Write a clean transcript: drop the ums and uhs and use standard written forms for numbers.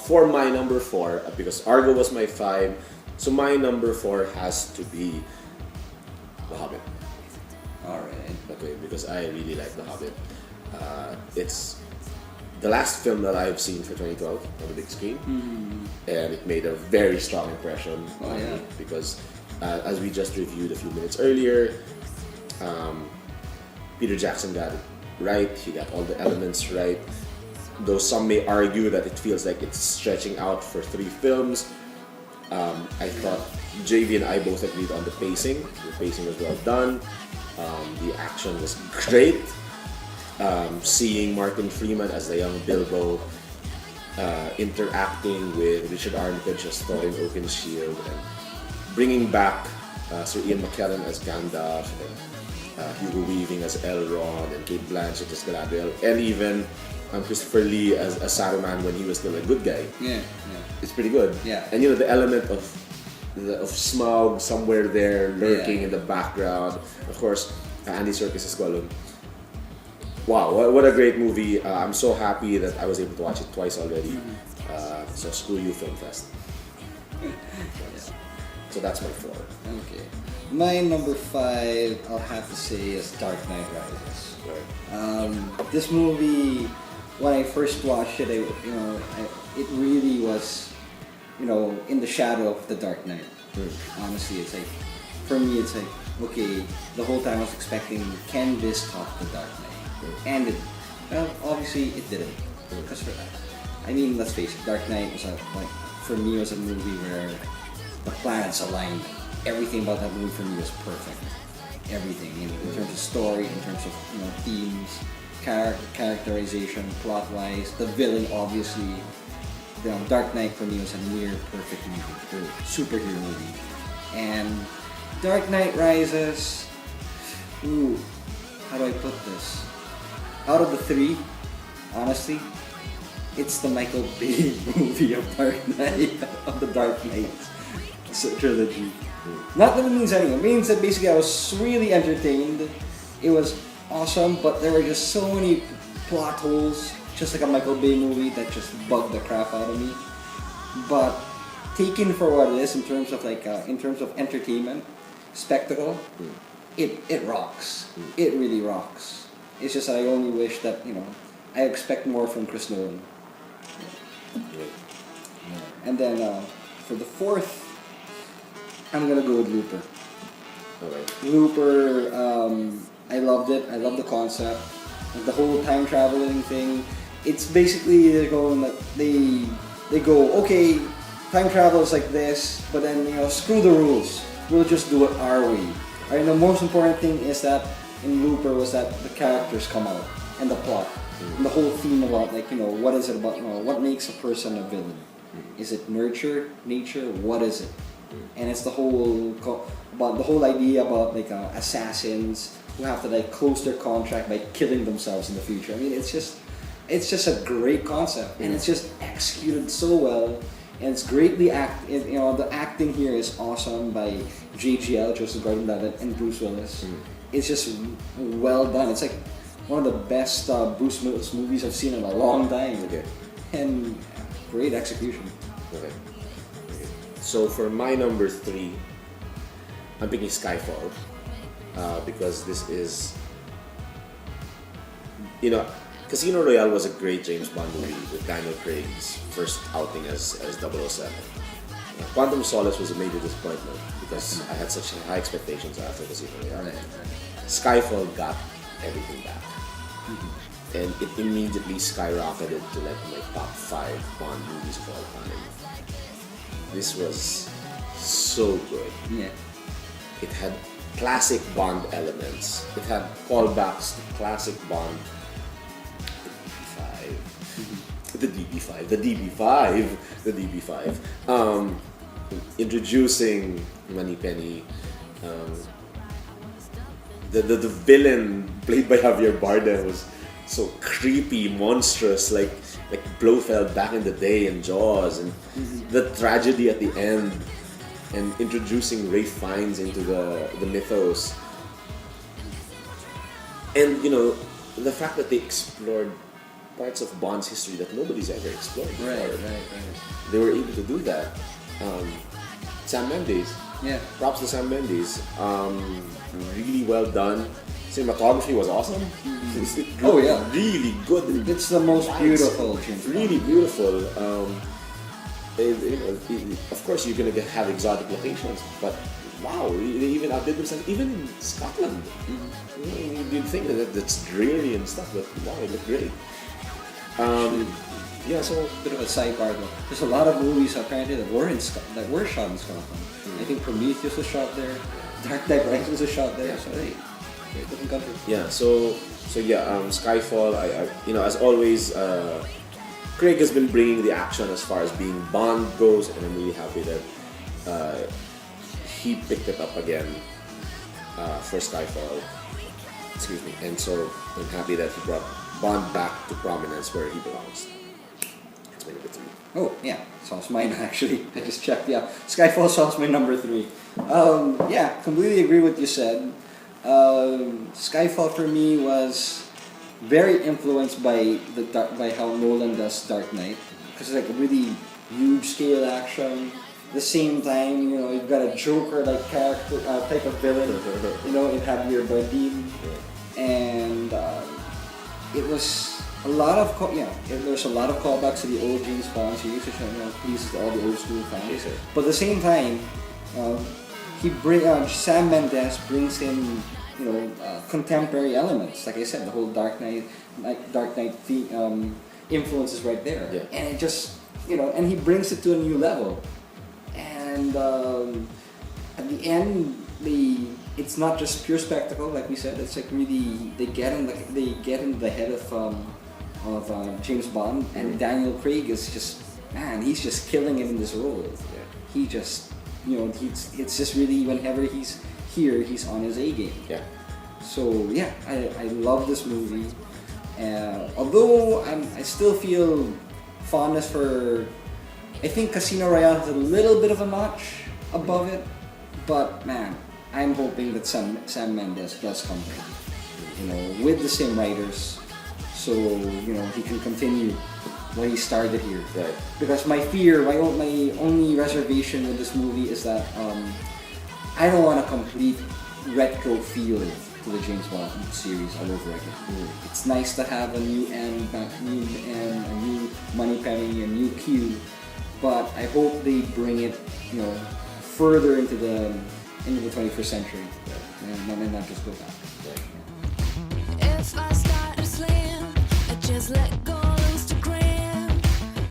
For my number 4, because Argo was my 5, so my number 4 has to be The Hobbit. Alright. Okay, because I really like The Hobbit. It's the last film that I've seen for 2012 on the big screen, and it made a very strong impression on me because, as we just reviewed a few minutes earlier, Peter Jackson got it right. He got all the elements right. Though some may argue that it feels like it's stretching out for 3 films, I thought JV and I both agreed on the pacing. The pacing was well done. The action was great. Seeing Martin Freeman as the young Bilbo interacting with Richard Armitage as Thorin Oakenshield and bringing back Sir Ian McKellen as Gandalf and Hugo Weaving as Elrond and Kate Blanchett as Galadriel and even Christopher Lee as Saruman when he was still a good guy. Yeah. It's pretty good. Yeah. And the element of Smaug somewhere there lurking in the background. Of course, Andy Serkis as Gollum. Wow, what a great movie. I'm so happy that I was able to watch it twice already. So screw you, Film Fest. So that's my 4. Okay. My number 5, I'll have to say, is Dark Knight Rises. Right. This movie, when I first watched it, it really was, in the shadow of The Dark Knight. Honestly, it's like, for me, it's like, okay, the whole time I was expecting, can this top The Dark Knight? And obviously it didn't. Because let's face it, Dark Knight was for me was a movie where the planets aligned. Everything about that movie for me was perfect. Everything in terms of story, in terms of themes, characterization, plot-wise, the villain obviously. Dark Knight for me was a near perfect movie, superhero movie, and Dark Knight Rises. Ooh, how do I put this? Out of the 3, honestly, it's the Michael Bay movie of Dark Knight, of the Dark Knight trilogy. Not that it means anything. It means that basically I was really entertained. It was awesome, but there were just so many plot holes, just like a Michael Bay movie that just bugged the crap out of me. But taken for what it is in terms of entertainment, spectacle, it rocks. It really rocks. It's just I only wish that, I expect more from Chris Nolan. And then for the 4th, I'm gonna go with Looper. Okay. Looper, I loved it. I love the concept. The whole time traveling thing. It's basically they go, okay, time travel is like this, but then screw the rules. We'll just do it our way. Right? The most important thing is that in Looper was that the characters come out and the plot. And the whole theme about what is it about what makes a person a villain? Is it nature? What is it? And it's the whole idea about assassins who have to close their contract by killing themselves in the future. It's just a great concept, and it's just executed so well, and it's greatly the acting here is awesome by JGL, Joseph Gordon-Levitt, and Bruce Willis. It's just well done. It's like one of the best Bruce Willis movies I've seen in a long time. Okay. And great execution. Okay. So for my number 3, I'm picking Skyfall because this is, Casino Royale was a great James Bond movie with Daniel Craig's first outing as 007. Quantum Solace was a major disappointment because I had such high expectations after Casino Royale. Skyfall got everything back. And it immediately skyrocketed to my top 5 Bond movies of all time. This was so good. Yeah. It had classic Bond elements. It had callbacks to classic Bond. The DB5. Introducing Moneypenny. The villain played by Javier Bardem was so creepy, monstrous, like Blofeld back in the day in Jaws, and the tragedy at the end, and introducing Ralph Fiennes into the mythos, and the fact that they explored parts of Bond's history that nobody's ever explored before. Right. They were able to do that. Sam Mendes, Yeah. props to Sam Mendes. Really well done. Cinematography was awesome. It Oh, looked yeah. really good. It's the most Lights. beautiful James Bond. Really beautiful. Of course, you're gonna have exotic locations, but wow, they even outdid themselves. Even in Scotland, you'd think that it's dreary and stuff, but wow, it looked great. Yeah, so Bit of a sidebar though. There's a lot of movies apparently that were shot in Scotland. I think Prometheus was shot there. Dark Knight Rises was shot there. So hey, great different country. yeah, so Skyfall. I as always, Craig has been bringing the action as far as being Bond goes, and I'm really happy that he picked it up again for Skyfall. Excuse me. And so I'm happy that he brought Bond back to prominence where he belongs. That's my number 3. Oh yeah, Sauce mine actually. I just checked. Yeah, Skyfall Sauce my number 3. Yeah, completely agree with what you said. Skyfall for me was very influenced by by how Nolan does Dark Knight, because it's like a really huge scale action. At the same time, you've got a Joker like character type of villain, in Javier Bardem, and it was a lot of there's a lot of callbacks to the old James Bond series, which pleases all the old school fans. Yes, sir. But at the same time, Sam Mendes brings in contemporary elements. Like I said, the whole Dark Knight influence is right there, Yeah. and it just and he brings it to a new level. And at the end, it's not just pure spectacle, like we said. It's like really they get in the head of James Bond, and Daniel Craig is he's just killing it in this role. Yeah. He just it's just really whenever he's here, he's on his A game. Yeah. So yeah, I love this movie. Although I still feel fondness for. I think Casino Royale has a little bit of a notch above it, but man, I'm hoping that Sam Mendes does come back, with the same writers, so he can continue what he started here. Right. Because my only reservation with this movie is that I don't want a complete retro feel to the James Bond series all over again. It's nice to have a new M, a new Moneypenny, a new Q. But I hope they bring it, further into the 21st century, and not just go back. Right. If I start to slam, I just let go.